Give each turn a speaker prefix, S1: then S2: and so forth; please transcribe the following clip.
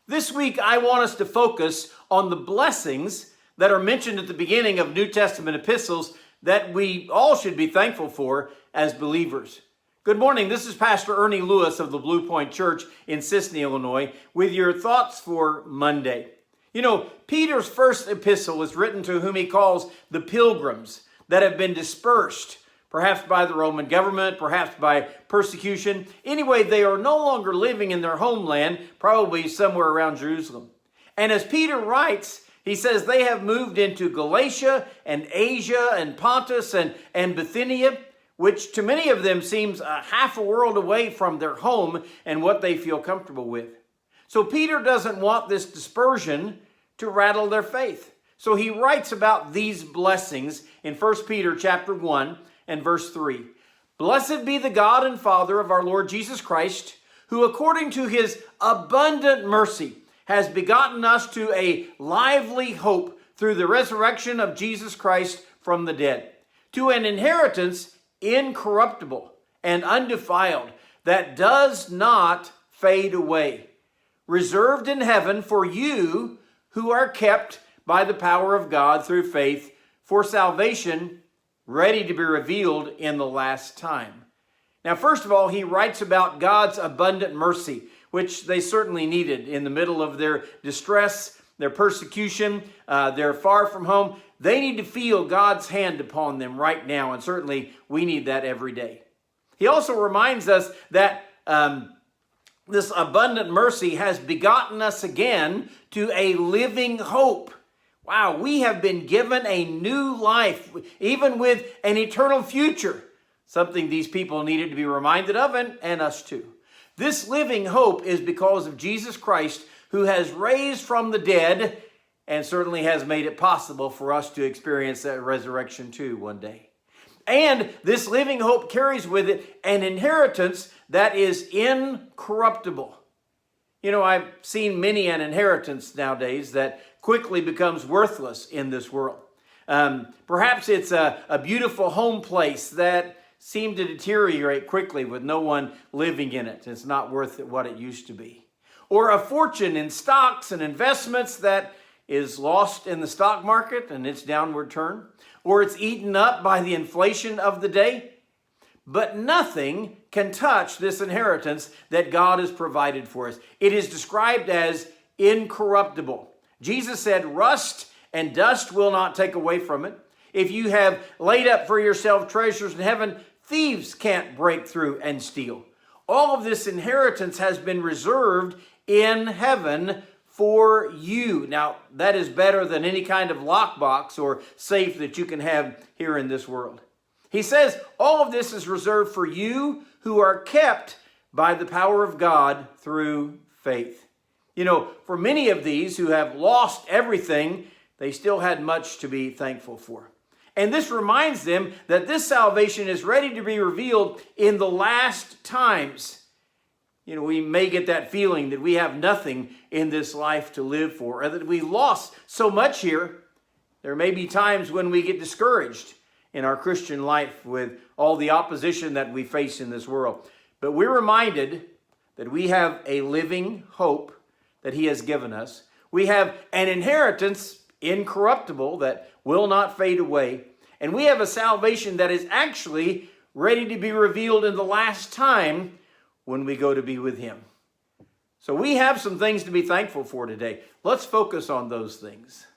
S1: This week, I want us to focus on the blessings that are mentioned at the beginning of New Testament epistles that we all should be thankful for as believers. Good morning. This is Pastor Ernie Lewis of the Blue Point Church in Sisseton, Illinois, with your thoughts for Monday. You know, Peter's first epistle is written to whom he calls the pilgrims that have been dispersed, perhaps by the Roman government, perhaps by persecution. Anyway, they are no longer living in their homeland, probably somewhere around Jerusalem. And as Peter writes, he says they have moved into Galatia and Asia and Pontus and Bithynia, which to many of them seems a half a world away from their home and what they feel comfortable with. So Peter doesn't want this dispersion to rattle their faith. So he writes about these blessings in 1 Peter chapter 1 and verse 3. Blessed be the God and Father of our Lord Jesus Christ, who according to his abundant mercy has begotten us to a lively hope through the resurrection of Jesus Christ from the dead, to an inheritance incorruptible and undefiled, that does not fade away, reserved in heaven for you who are kept by the power of God through faith for salvation, ready to be revealed in the last time. Now, first of all, he writes about God's abundant mercy, which they certainly needed in the middle of their distress, their persecution, they're far from home. They need to feel God's hand upon them right now, and certainly we need that every day. He also reminds us that this abundant mercy has begotten us again to a living hope. Wow, we have been given a new life, even with an eternal future, something these people needed to be reminded of, and us too. This living hope is because of Jesus Christ, who has raised from the dead and certainly has made it possible for us to experience that resurrection too one day. And this living hope carries with it an inheritance that is incorruptible. You know, I've seen many an inheritance nowadays that quickly becomes worthless in this world. Perhaps it's a beautiful home place that seemed to deteriorate quickly with no one living in it. It's not worth what it used to be. Or a fortune in stocks and investments that is lost in the stock market and its downward turn. Or it's eaten up by the inflation of the day. But nothing can touch this inheritance that God has provided for us. It is described as incorruptible. Jesus said, rust and dust will not take away from it. If you have laid up for yourself treasures in heaven, thieves can't break through and steal. All of this inheritance has been reserved in heaven for you. Now, that is better than any kind of lockbox or safe that you can have here in this world. He says all of this is reserved for you who are kept by the power of God through faith. You know, for many of these who have lost everything, they still had much to be thankful for. And this reminds them that this salvation is ready to be revealed in the last times. You know, we may get that feeling that we have nothing in this life to live for, or that we lost so much here. There may be times when we get discouraged in our Christian life with all the opposition that we face in this world. But we're reminded that we have a living hope that he has given us. We have an inheritance incorruptible that will not fade away. And we have a salvation that is actually ready to be revealed in the last time when we go to be with him. So we have some things to be thankful for today. Let's focus on those things.